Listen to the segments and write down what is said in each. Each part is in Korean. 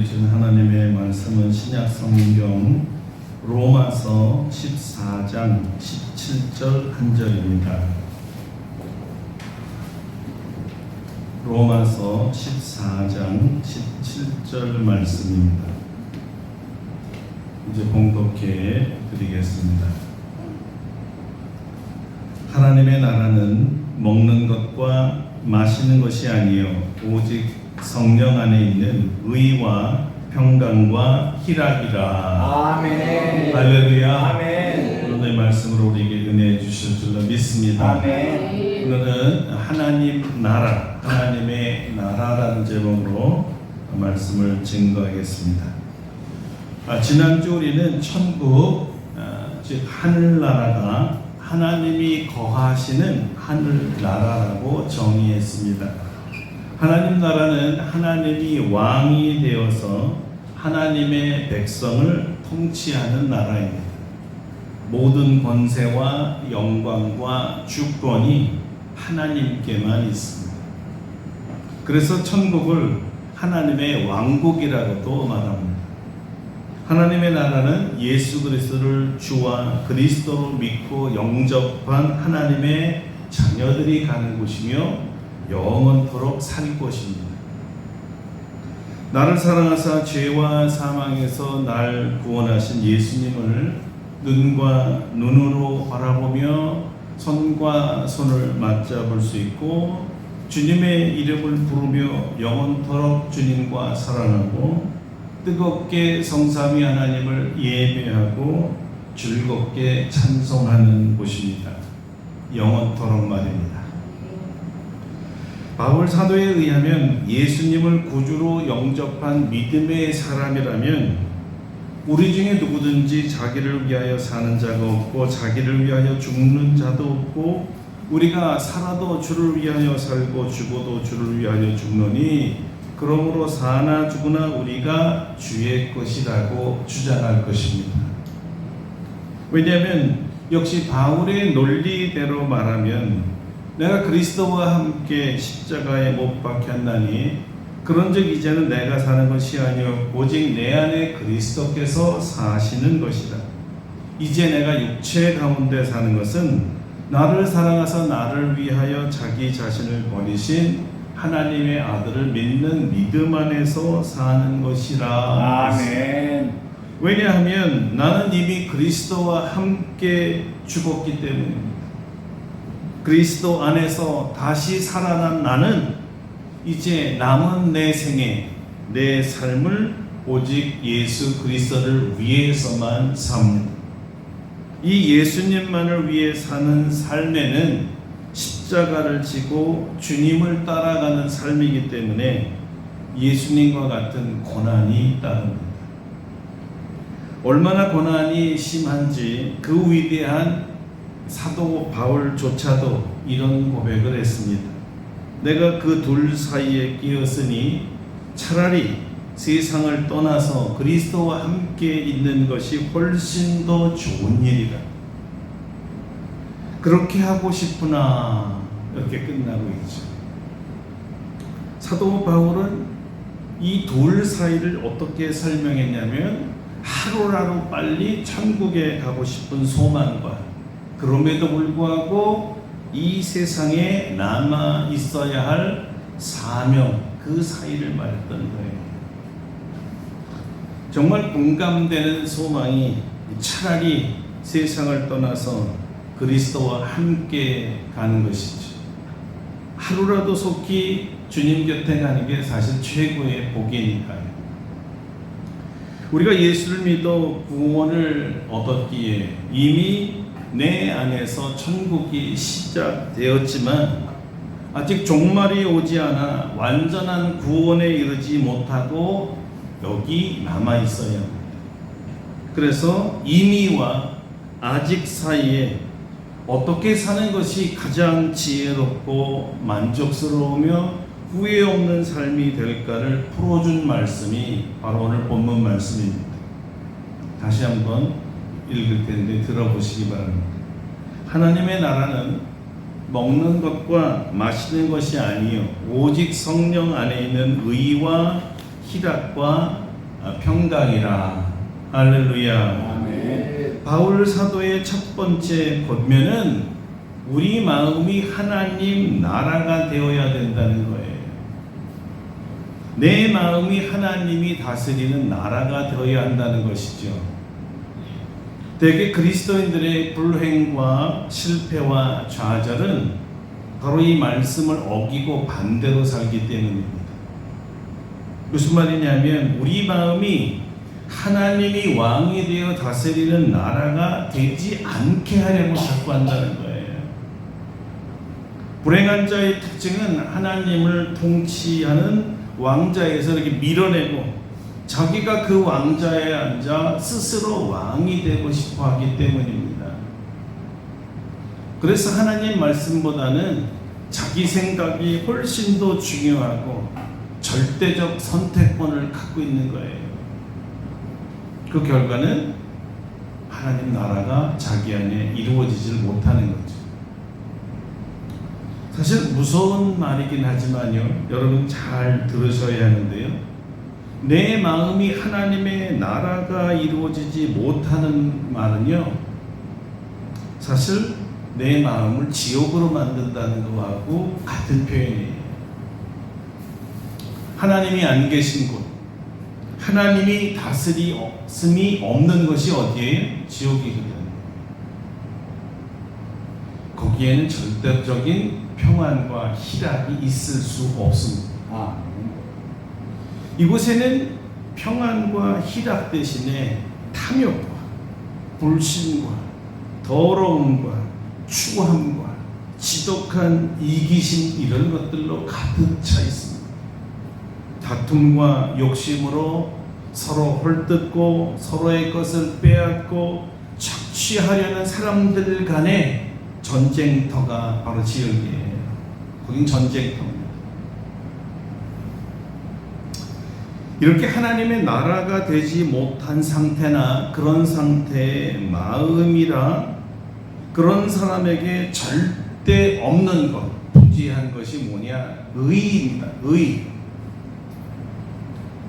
주신 하나님의 말씀은 신약 성경 로마서 14장 17절 한 절입니다. 로마서 14장 17절 말씀입니다. 이제 봉독해 드리겠습니다. 하나님의 나라는 먹는 것과 마시는 것이 아니요 오직 성령 안에 있는 의와 평강과 희락이라. 아멘. 할렐루야. 아멘. 오늘의 말씀으로 우리에게 은혜 주실 줄로 믿습니다. 아멘. 오늘은 하나님 나라, 하나님의 나라라는 제목으로 말씀을 증거하겠습니다. 지난주 우리는 천국, 즉 하늘나라가 하나님이 거하시는 하늘나라라고 정의했습니다. 하나님 나라는 하나님이 왕이 되어서 하나님의 백성을 통치하는 나라입니다. 모든 권세와 영광과 주권이 하나님께만 있습니다. 그래서 천국을 하나님의 왕국이라고도 말합니다. 하나님의 나라는 예수 그리스도를 주와 그리스도로 믿고 영접한 하나님의 자녀들이 가는 곳이며 영원토록 살 것입니다. 나를 사랑하사 죄와 사망에서 날 구원하신 예수님을 눈과 눈으로 바라보며 손과 손을 맞잡을 수 있고 주님의 이름을 부르며 영원토록 주님과 사랑하고 뜨겁게 성삼위 하나님을 예배하고 즐겁게 찬송하는 곳입니다. 영원토록 말입니다. 바울 사도에 의하면 예수님을 구주로 영접한 믿음의 사람이라면 우리 중에 누구든지 자기를 위하여 사는 자가 없고 자기를 위하여 죽는 자도 없고 우리가 살아도 주를 위하여 살고 죽어도 주를 위하여 죽노니 그러므로 사나 죽으나 우리가 주의 것이라고 주장할 것입니다. 왜냐하면 역시 바울의 논리대로 말하면 내가 그리스도와 함께 십자가에 못 박혔나니 그런즉 이제는 내가 사는 것이 아니요 오직 내 안에 그리스도께서 사시는 것이다. 이제 내가 육체 가운데 사는 것은 나를 사랑하사 나를 위하여 자기 자신을 버리신 하나님의 아들을 믿는 믿음 안에서 사는 것이라. 아멘. 왜냐하면 나는 이미 그리스도와 함께 죽었기 때문입니다. 그리스도 안에서 다시 살아난 나는 이제 남은 내 생에 내 삶을 오직 예수 그리스도를 위해서만 삽니다. 이 예수님만을 위해 사는 삶에는 십자가를 지고 주님을 따라가는 삶이기 때문에 예수님과 같은 고난이 따릅니다. 얼마나 고난이 심한지 그 위대한 사도 바울조차도 이런 고백을 했습니다. 내가 그 둘 사이에 끼었으니 차라리 세상을 떠나서 그리스도와 함께 있는 것이 훨씬 더 좋은 일이다. 그렇게 하고 싶으나 이렇게 끝나고 있죠. 사도 바울은 이 둘 사이를 어떻게 설명했냐면 하루라도 빨리 천국에 가고 싶은 소망과 그럼에도 불구하고 이 세상에 남아 있어야 할 사명, 그 사이를 말했던 거예요. 정말 공감되는 소망이 차라리 세상을 떠나서 그리스도와 함께 가는 것이죠. 하루라도 속히 주님 곁에 가는 게 사실 최고의 복이니까요. 우리가 예수를 믿어 구원을 얻었기에 이미 내 안에서 천국이 시작되었지만 아직 종말이 오지 않아 완전한 구원에 이르지 못하고 여기 남아 있어야 합니다. 그래서 이미와 아직 사이에 어떻게 사는 것이 가장 지혜롭고 만족스러우며 후회 없는 삶이 될까를 풀어준 말씀이 바로 오늘 본문 말씀입니다. 다시 한번 읽을 텐데 들어보시기 바랍니다. 하나님의 나라는 먹는 것과 마시는 것이 아니요 오직 성령 안에 있는 의와 희락과 평강이라. 할렐루야. 아멘. 바울 사도의 첫 번째 권면은 우리 마음이 하나님 나라가 되어야 된다는 거예요. 내 마음이 하나님이 다스리는 나라가 되어야 한다는 것이죠. 대개 그리스도인들의 불행과 실패와 좌절은 바로 이 말씀을 어기고 반대로 살기 때문입니다. 무슨 말이냐면 우리 마음이 하나님이 왕이 되어 다스리는 나라가 되지 않게 하려고 자꾸 한다는 거예요. 불행한 자의 특징은 하나님을 통치하는 왕자에서 이렇게 밀어내고 자기가 그 왕자에 앉아 스스로 왕이 되고 싶어 하기 때문입니다. 그래서 하나님 말씀보다는 자기 생각이 훨씬 더 중요하고 절대적 선택권을 갖고 있는 거예요. 그 결과는 하나님 나라가 자기 안에 이루어지질 못하는 거죠. 사실 무서운 말이긴 하지만요, 여러분 잘 들으셔야 하는데요, 내 마음이 하나님의 나라가 이루어지지 못하는 말은요, 사실 내 마음을 지옥으로 만든다는 것하고 같은 표현이에요. 하나님이 안 계신 곳, 하나님이 다스림이 없는 것이 어디예요? 지옥이거든요. 거기에는 절대적인 평안과 희락이 있을 수 없습니다. 이곳에는 평안과 희락 대신에 탐욕과 불신과 더러움과 추함과 지독한 이기심 이런 것들로 가득 차 있습니다. 다툼과 욕심으로 서로 헐뜯고 서로의 것을 빼앗고 착취하려는 사람들 간의 전쟁터가 바로 지역이에요. 거긴 전쟁터입니다. 이렇게 하나님의 나라가 되지 못한 상태나 그런 상태의 마음이라 그런 사람에게 절대 없는 것, 부지한 것이 뭐냐? 의입니다. 의.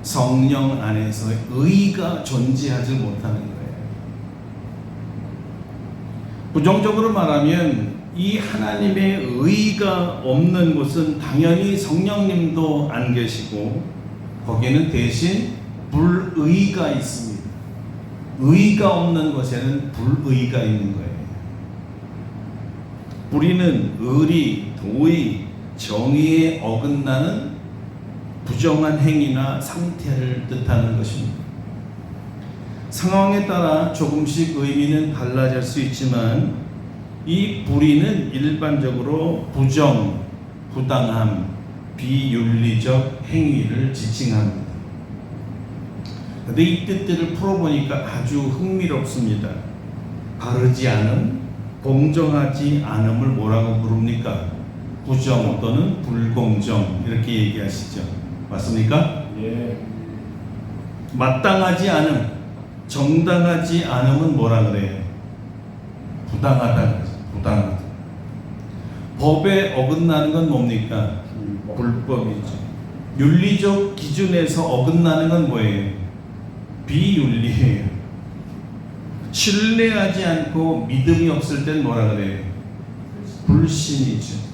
성령 안에서 의가 존재하지 못하는 거예요. 부정적으로 말하면 이 하나님의 의가 없는 곳은 당연히 성령님도 안 계시고 거기에는 대신 불의가 있습니다. 의가 없는 곳에는 불의가 있는 거예요. 불의는 의리, 도의, 정의에 어긋나는 부정한 행위나 상태를 뜻하는 것입니다. 상황에 따라 조금씩 의미는 달라질 수 있지만 이 불의는 일반적으로 부정, 부당함, 비윤리적 행위를 지칭합니다. 그런데 이 뜻들을 풀어보니까 아주 흥미롭습니다. 바르지 않음, 공정하지 않음을 뭐라고 부릅니까? 부정 또는 불공정 이렇게 얘기하시죠. 맞습니까? 예. 마땅하지 않음, 정당하지 않음은 뭐라 그래요? 부당하다. 부당하다. 법에 어긋나는 건 뭡니까? 불법이죠. 윤리적 기준에서 어긋나는 건 뭐예요? 비윤리예요. 신뢰하지 않고 믿음이 없을 땐 뭐라 그래요? 불신이죠.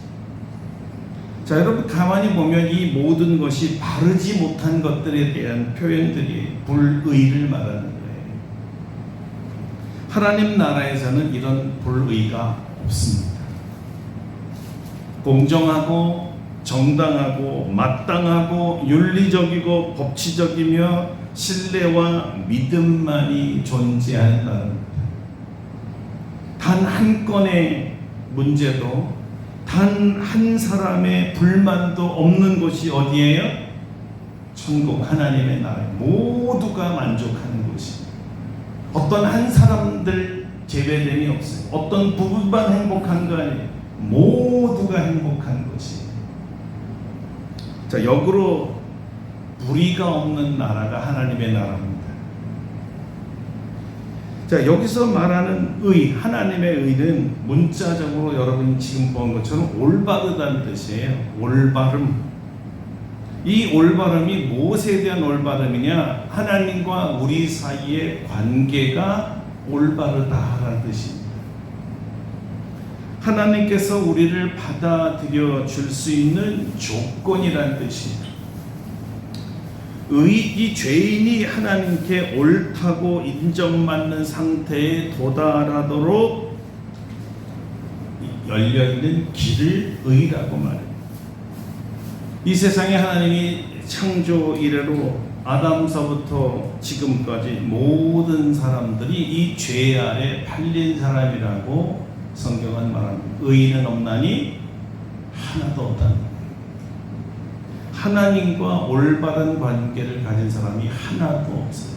자, 여러분 가만히 보면 이 모든 것이 바르지 못한 것들에 대한 표현들이 불의를 말하는 거예요. 하나님 나라에서는 이런 불의가 없습니다. 공정하고 정당하고 마땅하고 윤리적이고 법치적이며 신뢰와 믿음만이 존재하는 나라입니다. 단 한 건의 문제도 단 한 사람의 불만도 없는 곳이 어디예요? 천국 하나님의 나라에 모두가 만족하는 곳입니다. 어떤 한 사람들 제외됨이 없어요. 어떤 부분만 행복한 거 아니에요. 모두가 행복한 것이. 자, 역으로 불의가 없는 나라가 하나님의 나라입니다. 자, 여기서 말하는 의, 하나님의 의는 문자적으로 여러분이 지금 본 것처럼 올바르다는 뜻이에요. 올바름. 이 올바름이 무엇에 대한 올바름이냐? 하나님과 우리 사이의 관계가 올바르다라는 뜻입니다. 하나님께서 우리를 받아들여 줄 수 있는 조건이라는 뜻입니다. 이 죄인이 하나님께 옳다고 인정받는 상태에 도달하도록 열려있는 길을 의라고 말합니다. 이 세상에 하나님이 창조 이래로 아담서부터 지금까지 모든 사람들이 이 죄 아래 팔린 사람이라고 성경은 말합니다. 의인은 없나니 하나도 없다는 거예요. 하나님과 올바른 관계를 가진 사람이 하나도 없어요.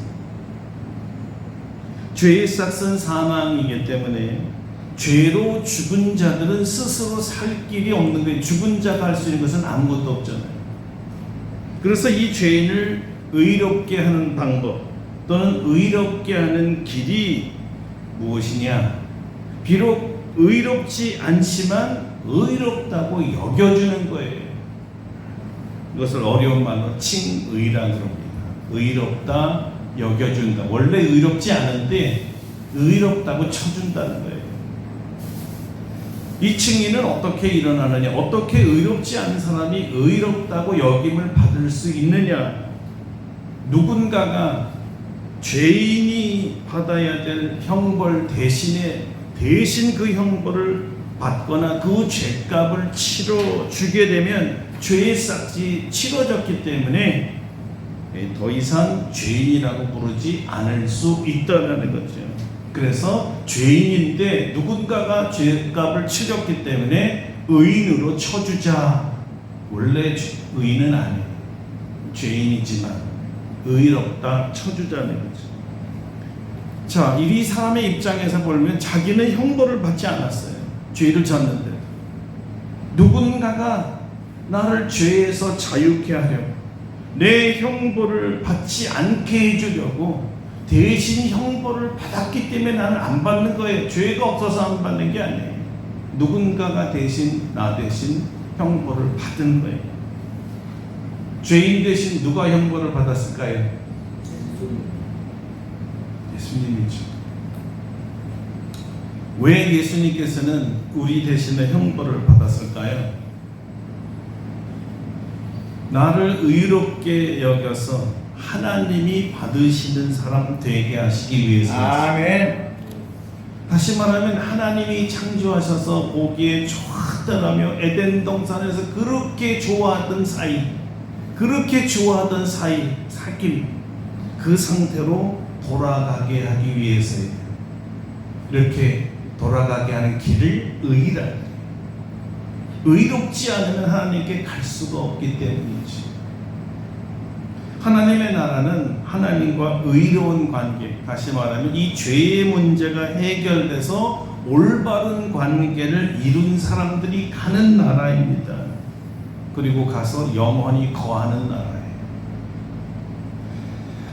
죄의 싹은 사망이기 때문에 죄로 죽은 자들은 스스로 살 길이 없는 거예요. 죽은 자가 할 수 있는 것은 아무것도 없잖아요. 그래서 이 죄인을 의롭게 하는 방법 또는 의롭게 하는 길이 무엇이냐? 비록 의롭지 않지만 의롭다고 여겨주는 거예요. 이것을 어려운 말로 칭의라고 합니다. 의롭다, 여겨준다. 원래 의롭지 않은데 의롭다고 쳐준다는 거예요. 이 칭의는 어떻게 일어나느냐? 어떻게 의롭지 않은 사람이 의롭다고 여김을 받을 수 있느냐? 누군가가 죄인이 받아야 될 형벌 대신 그 형벌을 받거나 그 죄값을 치러주게 되면 죄의 싹이 치러졌기 때문에 더 이상 죄인이라고 부르지 않을 수 있다는 거죠. 그래서 죄인인데 누군가가 죄값을 치렀기 때문에 의인으로 쳐주자. 원래 의인은 아니에요. 죄인이지만 의롭다 쳐주자는 거죠. 자, 이 사람의 입장에서 보면 자기는 형벌을 받지 않았어요. 죄를 졌는데 누군가가 나를 죄에서 자유케 하려고 내 형벌을 받지 않게 해주려고 대신 형벌을 받았기 때문에 나는 안 받는 거예요. 죄가 없어서 안 받는 게 아니에요. 누군가가 나 대신 형벌을 받은 거예요. 죄인 대신 누가 형벌을 받았을까요? 예수님이죠. 왜 예수님께서는 우리 대신에 형벌을 받았을까요? 나를 의롭게 여겨서 하나님이 받으시는 사람 되게 하시기 위해서. 아멘. 다시 말하면 하나님이 창조하셔서 보기에 좋았다라며 에덴 동산에서 그렇게 좋아하던 사이, 사귐, 그 상태로 돌아가게 하기 위해서예요. 이렇게 돌아가게 하는 길을 의라. 의롭지 않으면 하나님께 갈 수가 없기 때문이지. 하나님의 나라는 하나님과 의로운 관계, 다시 말하면 이 죄의 문제가 해결돼서 올바른 관계를 이룬 사람들이 가는 나라입니다. 그리고 가서 영원히 거하는 나라예요.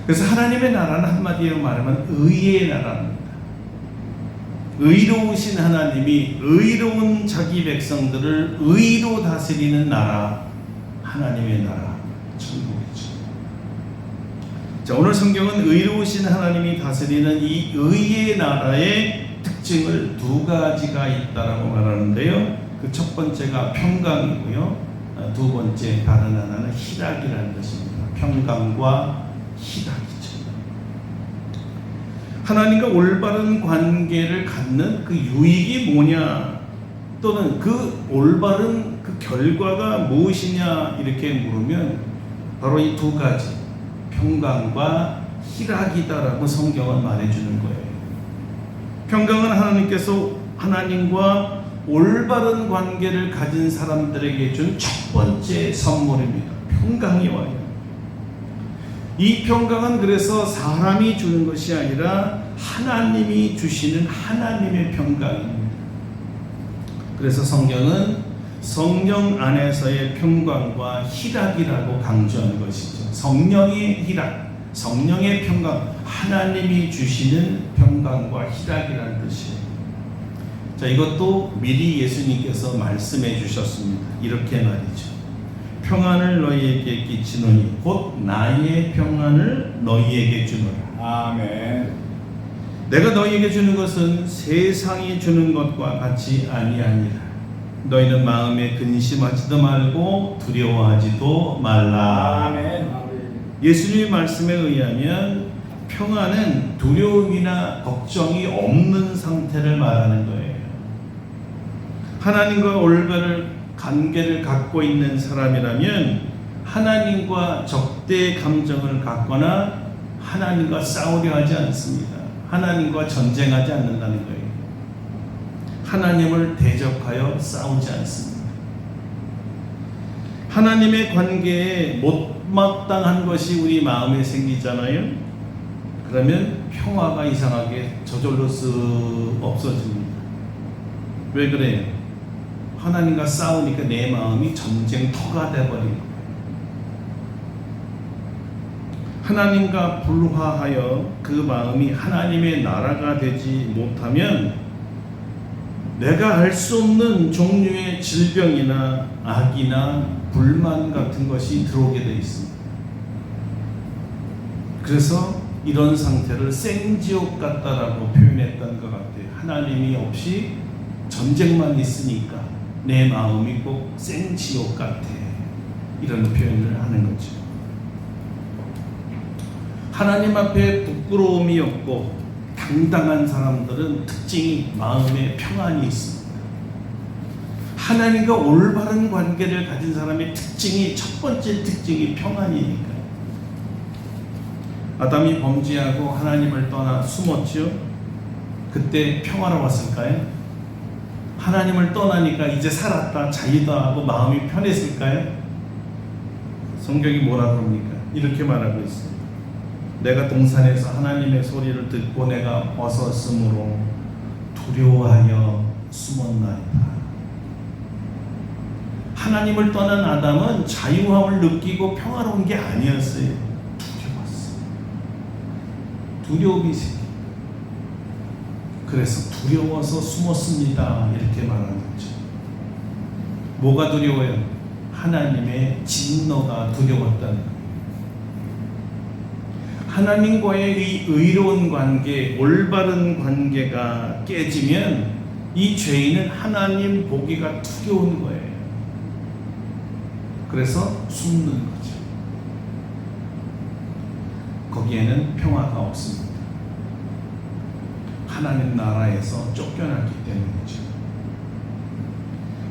그래서 하나님의 나라는 한마디로 말하면 의의 나라입니다. 의로우신 하나님이 의로운 자기 백성들을 의로 다스리는 나라, 하나님의 나라, 천국이죠. 자, 오늘 성경은 의로우신 하나님이 다스리는 이 의의 나라의 특징을 두 가지가 있다라고 말하는데요. 그 첫 번째가 평강이고요. 두 번째 다른 하나는 희락이라는 것입니다. 평강과 희락이죠. 하나님과 올바른 관계를 갖는 그 유익이 뭐냐, 또는 그 올바른 그 결과가 무엇이냐 이렇게 물으면 바로 이 두 가지, 평강과 희락이다라고 성경은 말해주는 거예요. 평강은 하나님과 올바른 관계를 가진 사람들에게 준 첫 번째 선물입니다. 평강이 와요. 이 평강은 그래서 사람이 주는 것이 아니라 하나님이 주시는 하나님의 평강입니다. 그래서 성경은 성령 안에서의 평강과 희락이라고 강조하는 것이죠. 성령의 희락, 성령의 평강, 하나님이 주시는 평강과 희락이라는 뜻이에요. 자, 이것도 미리 예수님께서 말씀해 주셨습니다. 이렇게 말이죠. 평안을 너희에게 끼치노니 곧 나의 평안을 너희에게 주노라. 아멘. 내가 너희에게 주는 것은 세상이 주는 것과 같이 아니하니라. 너희는 마음에 근심하지도 말고 두려워하지도 말라. 아멘. 예수님의 말씀에 의하면 평안은 두려움이나 걱정이 없는 상태를 말하는 거예요. 하나님과 올바른 관계를 갖고 있는 사람이라면 하나님과 적대 감정을 갖거나 하나님과 싸우려 하지 않습니다. 하나님과 전쟁하지 않는다는 거예요. 하나님을 대적하여 싸우지 않습니다. 하나님의 관계에 못마땅한 것이 우리 마음에 생기잖아요. 그러면 평화가 이상하게 저절로 쓱 없어집니다. 왜 그래요? 하나님과 싸우니까 내 마음이 전쟁터가 돼버린 거예요. 하나님과 불화하여 그 마음이 하나님의 나라가 되지 못하면 내가 알 수 없는 종류의 질병이나 악이나 불만 같은 것이 들어오게 되어 있습니다. 그래서 이런 상태를 생지옥 같다라고 표현했던 것 같아요. 하나님이 없이 전쟁만 있으니까 내 마음이 꼭 생지옥 같아. 이런 표현을 하는 거죠. 하나님 앞에 부끄러움이 없고 당당한 사람들은 특징이 마음에 평안이 있습니다. 하나님과 올바른 관계를 가진 사람의 특징이, 첫 번째 특징이 평안이니까. 아담이 범죄하고 하나님을 떠나 숨었죠. 그때 평화로웠을까요? 하나님을 떠나니까 이제 살았다, 자유다 하고 마음이 편했을까요? 성경이 뭐라 그럽니까? 이렇게 말하고 있습니다. 내가 동산에서 하나님의 소리를 듣고 내가 벗었으므로 두려워하여 숨었나이다. 하나님을 떠난 아담은 자유함을 느끼고 평화로운 게 아니었어요. 두려웠어요. 두려움이 생깁니다. 그래서 두려워서 숨었습니다. 이렇게 말하는 거죠. 뭐가 두려워요? 하나님의 진노가 두려웠다는 거예요. 하나님과의 이 의로운 관계, 올바른 관계가 깨지면 이 죄인은 하나님 보기가 두려운 거예요. 그래서 숨는 거죠. 거기에는 평화가 없습니다. 하나님 나라에서 쫓겨났기 때문이죠.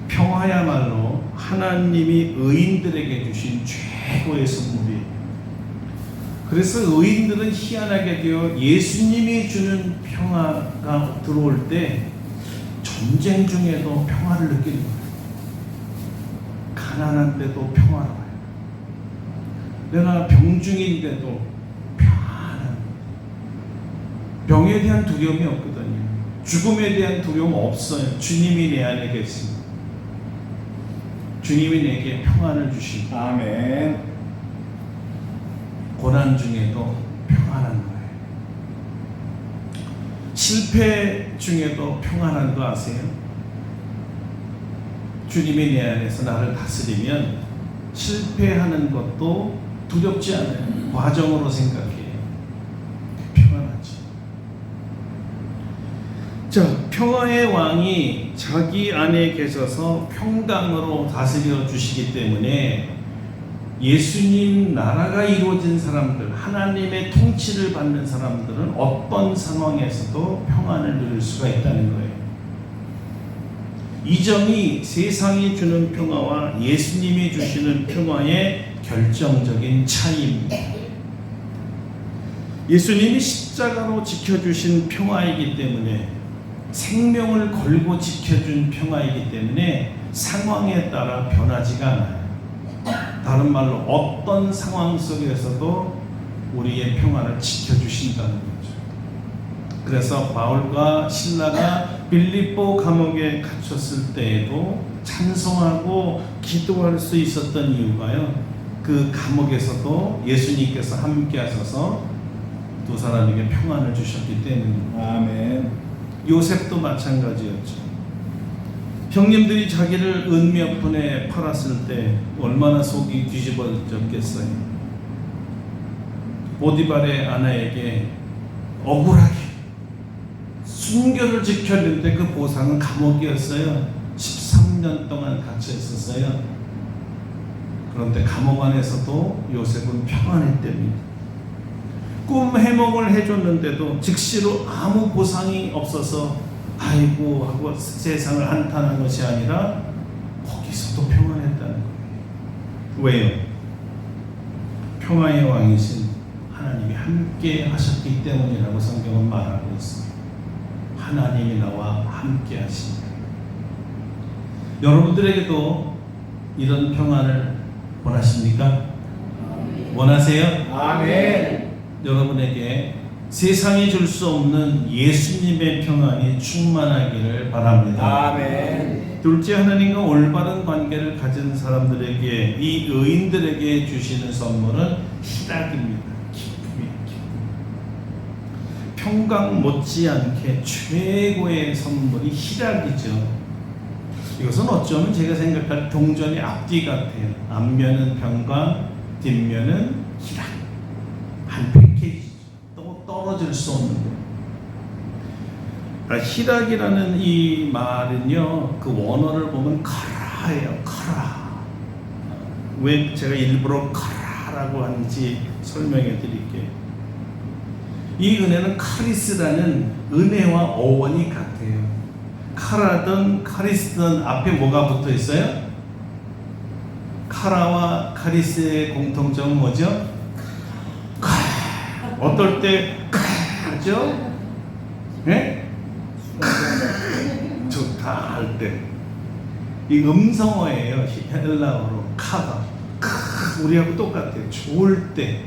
평화야말로 하나님이 의인들에게 주신 최고의 선물이에요. 그래서 의인들은 희한하게도 예수님이 주는 평화가 들어올 때 전쟁 중에도 평화를 느끼는 거예요. 가난한 때도 평화로워요. 내가 병중인데도 평안한, 병에 대한 두려움이 없거든요. 죽음에 대한 두려움 없어요. 주님이 내 안에 계십니다. 주님이 내게 평안을 주시고 아멘. 고난 중에도 평안한 거예요. 실패 중에도 평안한 거 아세요? 주님이 내 안에서 나를 다스리면 실패하는 것도 두렵지 않아요. 과정으로 생각해요. 평안하지. 자, 평화의 왕이 자기 안에 계셔서 평강으로 다스려 주시기 때문에 예수님 나라가 이루어진 사람들, 하나님의 통치를 받는 사람들은 어떤 상황에서도 평안을 누릴 수가 있다는 거예요. 이 점이 세상이 주는 평화와 예수님이 주시는 평화의 결정적인 차이입니다. 예수님이 십자가로 지켜주신 평화이기 때문에, 생명을 걸고 지켜준 평화이기 때문에 상황에 따라 변하지가 않아요. 다른 말로 어떤 상황 속에서도 우리의 평화를 지켜주신다는 거죠. 그래서 바울과 신라가 빌립보 감옥에 갇혔을 때에도 찬송하고 기도할 수 있었던 이유가요, 그 감옥에서도 예수님께서 함께 하셔서 두 사람에게 평안을 주셨기 때문입니다. 아멘. 요셉도 마찬가지였죠. 형님들이 자기를 은 몇 푼에 팔았을 때 얼마나 속이 뒤집어졌겠어요. 보디발의 아내에게 억울하게 순결을 지켰는데 그 보상은 감옥이었어요. 13년 동안 갇혀 있었어요. 그런데 감옥 안에서도 요셉은 평안했답니다. 꿈 해몽을 해줬는데도 즉시로 아무 보상이 없어서 아이고 하고 세상을 한탄한 것이 아니라 거기서도 평안했다는 거예요. 왜요? 평화의 왕이신 하나님이 함께 하셨기 때문이라고 성경은 말하고 있습니다. 하나님이 나와 함께 하십니다. 여러분들에게도 이런 평안을 원하십니까? 원하세요? 아멘. 여러분에게 세상이 줄 수 없는 예수님의 평안이 충만하기를 바랍니다. 아멘. 둘째, 하나님과 올바른 관계를 가진 사람들에게, 이 의인들에게 주시는 선물은 희락입니다. 기쁨이에요. 평강 못지않게 최고의 선물이 희락이죠. 이것은 어쩌면 제가 생각할 동전의 앞뒤 같아요. 앞면은 평강, 뒷면은 희락. 한 패키지죠. 또 떨어질 수 없는 거예요. 희락이라는 이 말은요, 그 원어를 보면 카라예요. 카라. 왜 제가 일부러 카라라고 하는지 설명해 드릴게요. 이 은혜는 카리스라는 은혜와 어원이 같아요. 카라든 카리스든 앞에 뭐가 붙어 있어요? 카라와 카리스의 공통점은 뭐죠? 어떨 때 하죠? 네? 좋다 할 때. 이 음성어예요. 헬라어로 카다. 우리하고 똑같아요. 좋을 때.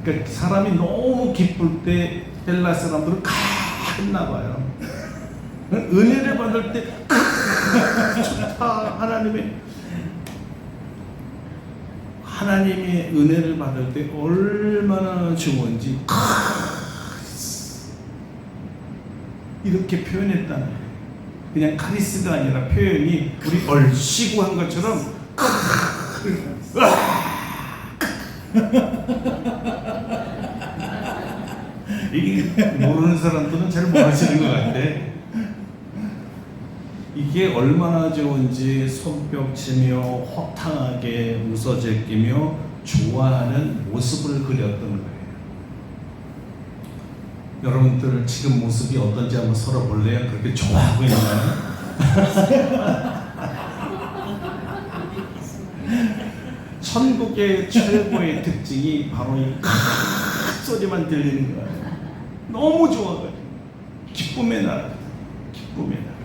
그러니까 사람이 너무 기쁠 때 헬라 사람들은 했나 봐요. 은혜를 받을 때 좋다. 하나님의 은혜를 받을 때 얼마나 좋은지 이렇게 표현했다는 거예요. 그냥 카리스가 아니라 표현이 우리 얼씨구 한 것처럼 이게 모르는 사람들은 잘 모르시는 것 같아. 이게 얼마나 좋은지 손뼉 치며 호탕하게 웃어 제끼며 좋아하는 모습을 그렸던 거예요. 여러분들 지금 모습이 어떤지 한번 서로 볼래요? 그렇게 좋아하고 있나요? 천국의 최고의 특징이 바로 이 소리만 들리는 거예요. 너무 좋아가지고 기쁨의 나라, 기쁨의 나라.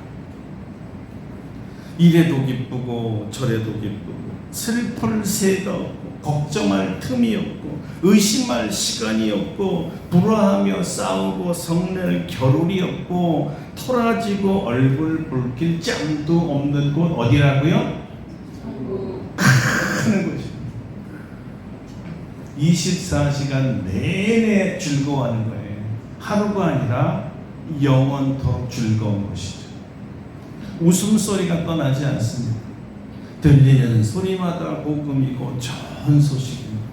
이래도 기쁘고 저래도 기쁘고 슬플 새도 없고 걱정할 틈이 없고 의심할 시간이 없고 불화하며 싸우고 성낼 겨를이 없고 토라지고 얼굴 붉힐 짬도 없는 곳 어디라고요? 하는 거죠. 24시간 내내 즐거워하는 거예요. 하루가 아니라 영원토록 즐거운 것이죠. 웃음소리가 떠나지 않습니다. 들리는 소리마다 복음이고 좋은 소식입니다.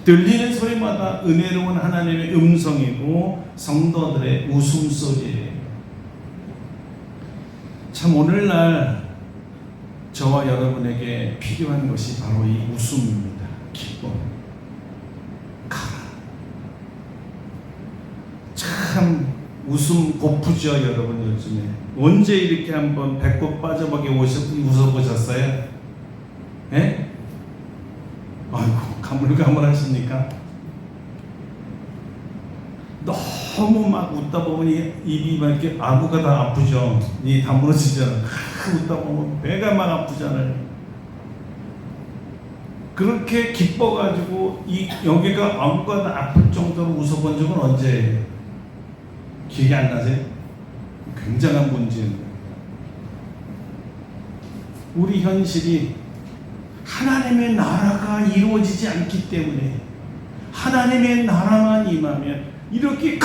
들리는 소리마다 은혜로운 하나님의 음성이고 성도들의 웃음소리예요. 참 오늘날 저와 여러분에게 필요한 것이 바로 이 웃음입니다. 기쁨. 참 웃음 고프죠, 여러분. 요즘에 언제 이렇게 한번 배꼽 빠져보게 웃어보셨어요? 예? 아이고 가물가물하십니까? 너무 막 웃다 보면 입이 막 이렇게 아부가 다 아프죠. 이 다물어지잖아. 웃다 보면 배가 막 아프잖아요. 그렇게 기뻐가지고 여기가 아부가 다 아플 정도로 웃어본 적은 언제예요? 기억이 안 나세요? 굉장한 문제인 거예요. 우리 현실이 하나님의 나라가 이루어지지 않기 때문에 하나님의 나라만 임하면 이렇게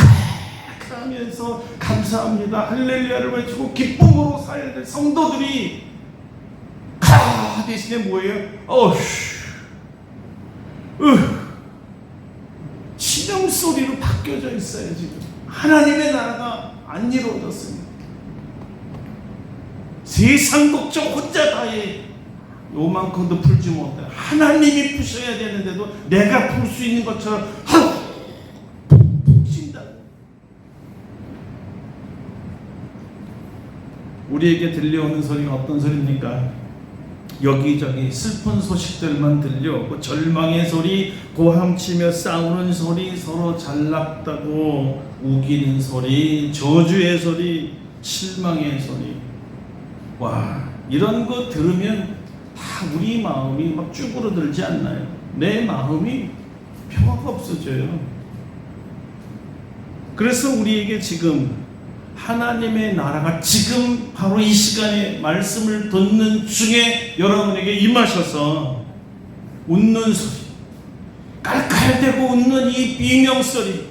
하면서 감사합니다 할렐루야를 외치고 기쁨으로 살아야 될 성도들이 대신에 뭐예요? 신음소리로 바뀌어져 있어요. 지금 하나님의 나라가 안 이루어졌습니다. 세상 걱정 혼자 다 해. 요만큼도 풀지 못해. 하나님이 푸셔야 되는데도 내가 풀 수 있는 것처럼 푹푹 쉰다. 우리에게 들려오는 소리가 어떤 소리입니까? 여기저기 슬픈 소식들만 들려오고 절망의 소리, 고함치며 싸우는 소리, 서로 잘났다고 우기는 소리, 저주의 소리, 실망의 소리. 와, 이런 거 들으면 다 우리 마음이 막 쭈그러들지 않나요? 내 마음이 평화가 없어져요. 그래서 우리에게 지금 하나님의 나라가 지금 바로 이 시간에 말씀을 듣는 중에 여러분에게 임하셔서 웃는 소리, 깔깔대고 웃는 이 비명소리,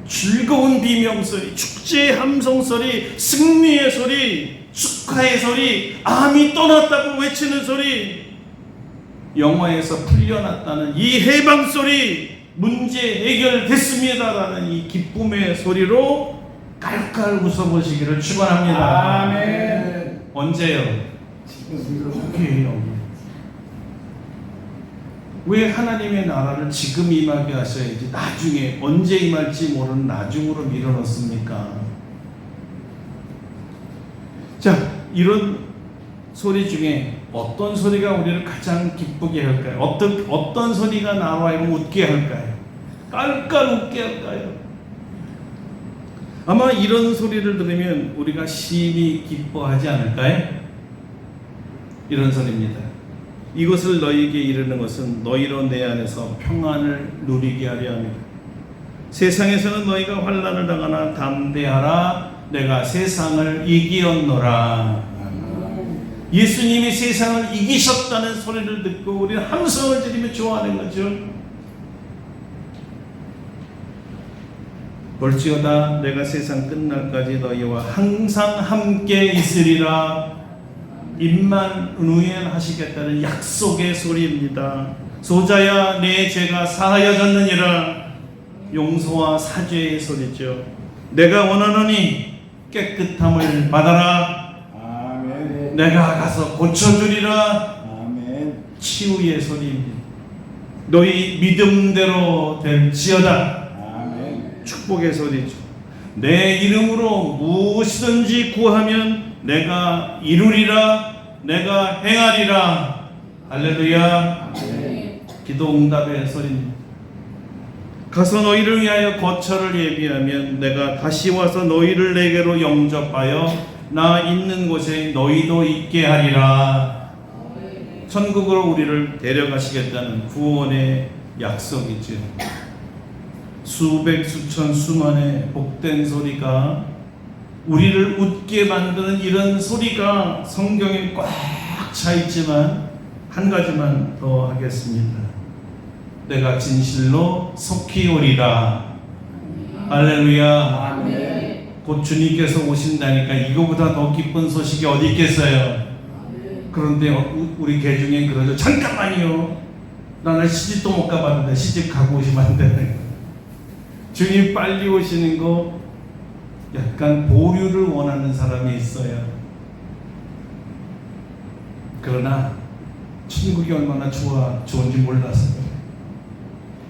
즐거운 비명소리, 축제의 함성소리, 승리의 소리, 축하의 소리, 암이 떠났다고 외치는 소리, 영화에서 풀려났다는 이 해방소리, 문제 해결됐습니다라는 이 기쁨의 소리로 깔깔 웃어보시기를 축원합니다. 아멘. 언제요? 지금요. 왜 하나님의 나라를 지금 임하게 하셔야지 나중에 언제 임할지 모르는 나중으로 밀어넣습니까? 자, 이런 소리 중에 어떤 소리가 우리를 가장 기쁘게 할까요? 어떤 소리가 나와야 웃게 할까요? 깔깔 웃게 할까요? 아마 이런 소리를 들으면 우리가 심히 기뻐하지 않을까요? 이런 소리입니다. 이것을 너희에게 이르는 것은 너희로 내 안에서 평안을 누리게 하려 합니다. 세상에서는 너희가 환난을 당하나 담대하라. 내가 세상을 이기었노라. 예수님이 세상을 이기셨다는 소리를 듣고 우리는 함성을 지르며 좋아하는 거죠. 볼지어다 내가 세상 끝날까지 너희와 항상 함께 있으리라. 임만 응행하시겠다는 약속의 소리입니다. 소자야 내 죄가 사하여졌느니라. 용서와 사죄의 소리죠. 내가 원하노니 깨끗함을 받아라. 아멘. 내가 가서 고쳐주리라. 아멘. 치유의 소리입니다. 너희 믿음대로 될지어다. 축복의 소리죠. 내 이름으로 무엇이든지 구하면 내가 이루리라. 내가 행하리라. 할렐루야. 기도 응답의 소리입니다. 가서 너희를 위하여 거처를 예비하면 내가 다시 와서 너희를 내게로 영접하여 나 있는 곳에 너희도 있게 하리라. 천국으로 우리를 데려가시겠다는 구원의 약속이죠. 수백 수천 수만의 복된 소리가 우리를 웃게 만드는 이런 소리가 성경에 꽉 차 있지만 한 가지만 더 하겠습니다. 내가 진실로 속히 오리라. 할렐루야. 아멘. 곧 주님께서 오신다니까 이거보다 더 기쁜 소식이 어디 있겠어요. 그런데 우리 개 중에 그러죠. 잠깐만요. 나는 시집도 못 가봤는데 시집 가고 오시면 안 되네. 주님 빨리 오시는 거 약간 보류를 원하는 사람이 있어요. 그러나 천국이 얼마나 좋은지 몰랐어요.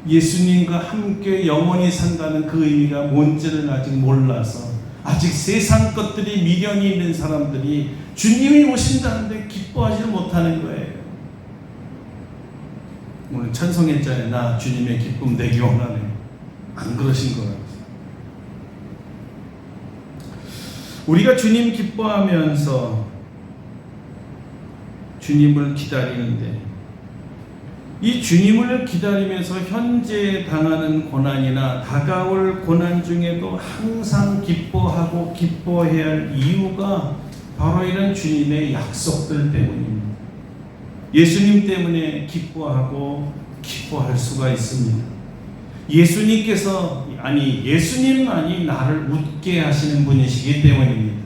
예수님과 함께 영원히 산다는 그 의미가 뭔지를 아직 몰라서 아직 세상 것들이 미련이 있는 사람들이 주님이 오신다는데 기뻐하지 못하는 거예요. 오늘 찬송했잖아요. 나 주님의 기쁨 되기 원하네. 안 그러신 것 같아요. 우리가 주님 기뻐하면서 주님을 기다리는데 이 주님을 기다리면서 현재 당하는 고난이나 다가올 고난 중에도 항상 기뻐하고 기뻐해야 할 이유가 바로 이런 주님의 약속들 때문입니다. 예수님 때문에 기뻐하고 기뻐할 수가 있습니다. 예수님만이 나를 웃게 하시는 분이시기 때문입니다.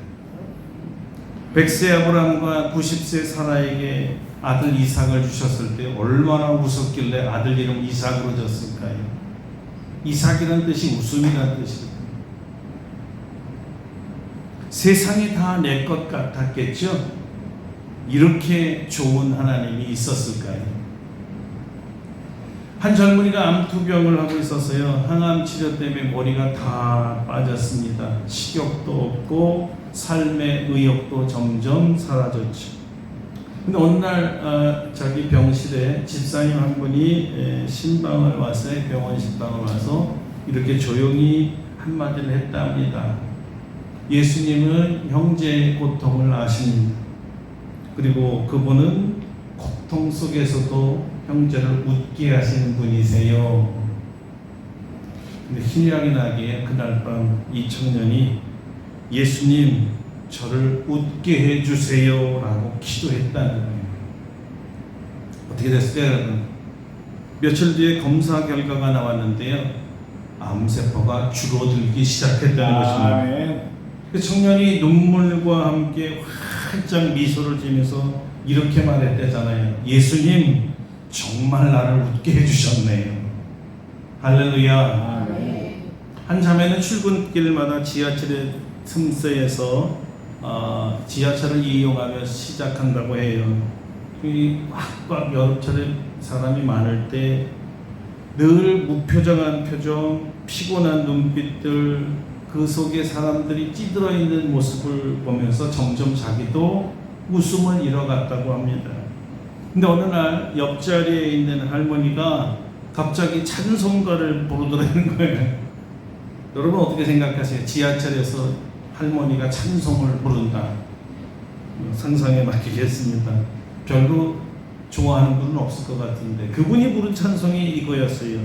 100세 아브라함과 90세 사라에게 아들 이삭을 주셨을 때 얼마나 웃었길래 아들 이름 이삭으로 졌을까요? 이삭이라는 뜻이 웃음이라는 뜻입니다. 세상이 다 내 것 같았겠죠? 이렇게 좋은 하나님이 있었을까요? 한 젊은이가 암투병을 하고 있었어요. 항암 치료 때문에 머리가 다 빠졌습니다. 식욕도 없고 삶의 의욕도 점점 사라졌죠. 근데 어느 날 자기 병실에 집사님 한 분이 신방을 왔어요. 병원 신방을 와서 이렇게 조용히 한마디를 했답니다. 예수님은 형제의 고통을 아십니다. 그리고 그분은 고통 속에서도 형제를 웃게 하시는 분이세요. 근데 희미하게 나기에 그날 밤 이 청년이 예수님 저를 웃게 해주세요 라고 기도했다는 거예요. 어떻게 됐을까요 여러분? 며칠 뒤에 검사 결과가 나왔는데요, 암세포가 줄어들기 시작했다는 것입니다. 아멘. 그 청년이 눈물과 함께 활짝 미소를 지면서 이렇게 말했대잖아요. 예수님 정말 나를 웃게 해주셨네요. 할렐루야. 아멘. 한 자매는 출근길마다 지하철의 틈새에서 지하철을 이용하며 시작한다고 해요. 꽉꽉 여름철에 사람이 많을 때 늘 무표정한 표정, 피곤한 눈빛들, 그 속에 사람들이 찌들어 있는 모습을 보면서 점점 자기도 웃음을 잃어갔다고 합니다. 근데 어느 날 옆자리에 있는 할머니가 갑자기 찬송가를 부르더라는 거예요. 여러분 어떻게 생각하세요? 지하철에서 할머니가 찬송을 부른다. 상상에 맡기겠습니다. 별로 좋아하는 분은 없을 것 같은데 그분이 부른 찬송이 이거였어요.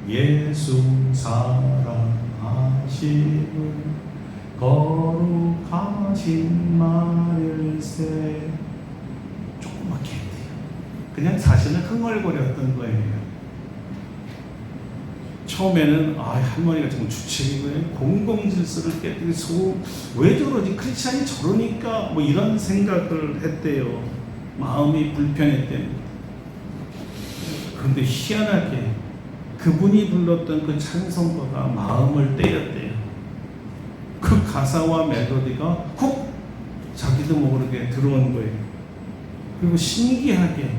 예수 사랑하시는 거룩하신 말일세. 조그맣게 해요. 그냥 사실은 흥얼거렸던 거예요. 처음에는 할머니가 정말 주책이고요, 공공질서를 깨뜨리고 왜 저러지, 크리스찬이 저러니까 뭐 이런 생각을 했대요. 마음이 불편했답니다. 그런데 희한하게 그분이 불렀던 그 찬송가가 마음을 때렸대요. 그 가사와 멜로디가 훅 자기도 모르게 들어온 거예요. 그리고 신기하게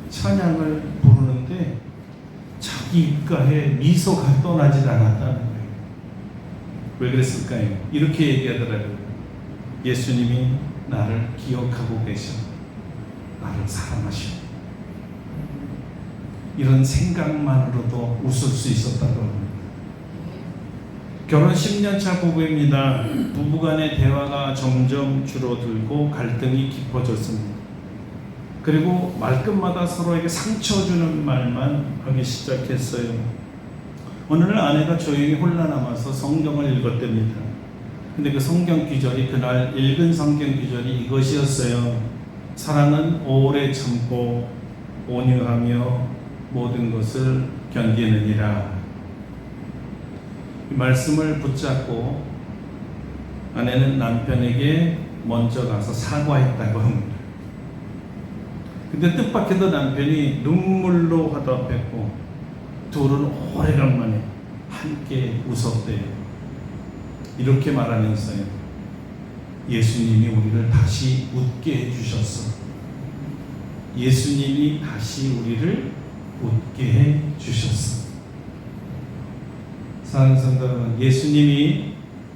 찬양을 부르는데 자기 입가에 미소가 떠나질 않았다는 거예요. 왜 그랬을까요? 이렇게 얘기하더라고요. 예수님이 나를 기억하고 계셔. 나를 사랑하시오. 이런 생각만으로도 웃을 수 있었다고 합니다. 결혼 10년차 부부입니다. 부부간의 대화가 점점 줄어들고 갈등이 깊어졌습니다. 그리고 말끝마다 서로에게 상처 주는 말만 하기 시작했어요. 어느 날 아내가 조용히 홀라 남아서 성경을 읽었답니다. 근데 그 성경 구절이, 그날 읽은 성경 구절이 이것이었어요. 사랑은 오래 참고 온유하며 모든 것을 견디느니라. 이 말씀을 붙잡고 아내는 남편에게 먼저 가서 사과했다고 합니다. 근데 뜻밖에도 남편이 눈물로 화답했고 둘은 오래간만에 함께 웃었대요. 이렇게 말하면서요, 예수님이 우리를 다시 웃게 해주셨어. 예수님이 다시 우리를 웃게 해주셨어. 사랑하는 성도 여러분, 예수님이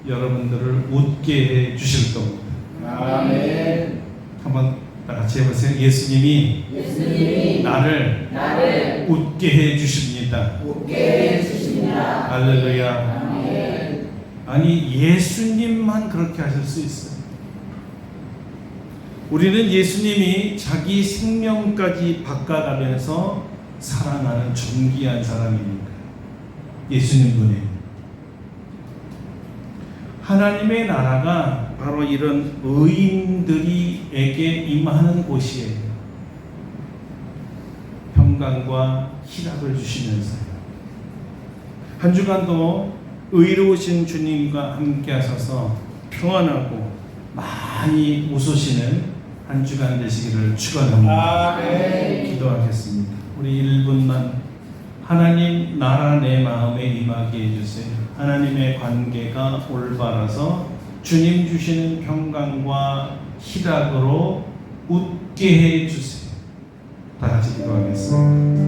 여러분들을 웃게 해주실 겁니다. 아멘. 한번 다 같이 해보세요. 예수님이 나를 웃게 해주십니다. 할렐루야. 아니, 예수님만 그렇게 하실 수 있어요. 우리는 예수님이 자기 생명까지 바꿔가면서 사랑하는 존귀한 사람입니다. 예수님 분이. 하나님의 나라가 바로 이런 의인들에게 임하는 곳이에요. 평강과 희락을 주시면서요. 한 주간도 의로우신 주님과 함께 하셔서 평안하고 많이 웃으시는 한 주간 되시기를 축원합니다. 아멘. 기도하겠습니다. 우리 1분만 하나님 나라 내 마음에 임하게 해주세요. 하나님의 관계가 올바라서 주님 주시는 평강과 희락으로 웃게 해주세요. 다 같이 기도하겠습니다.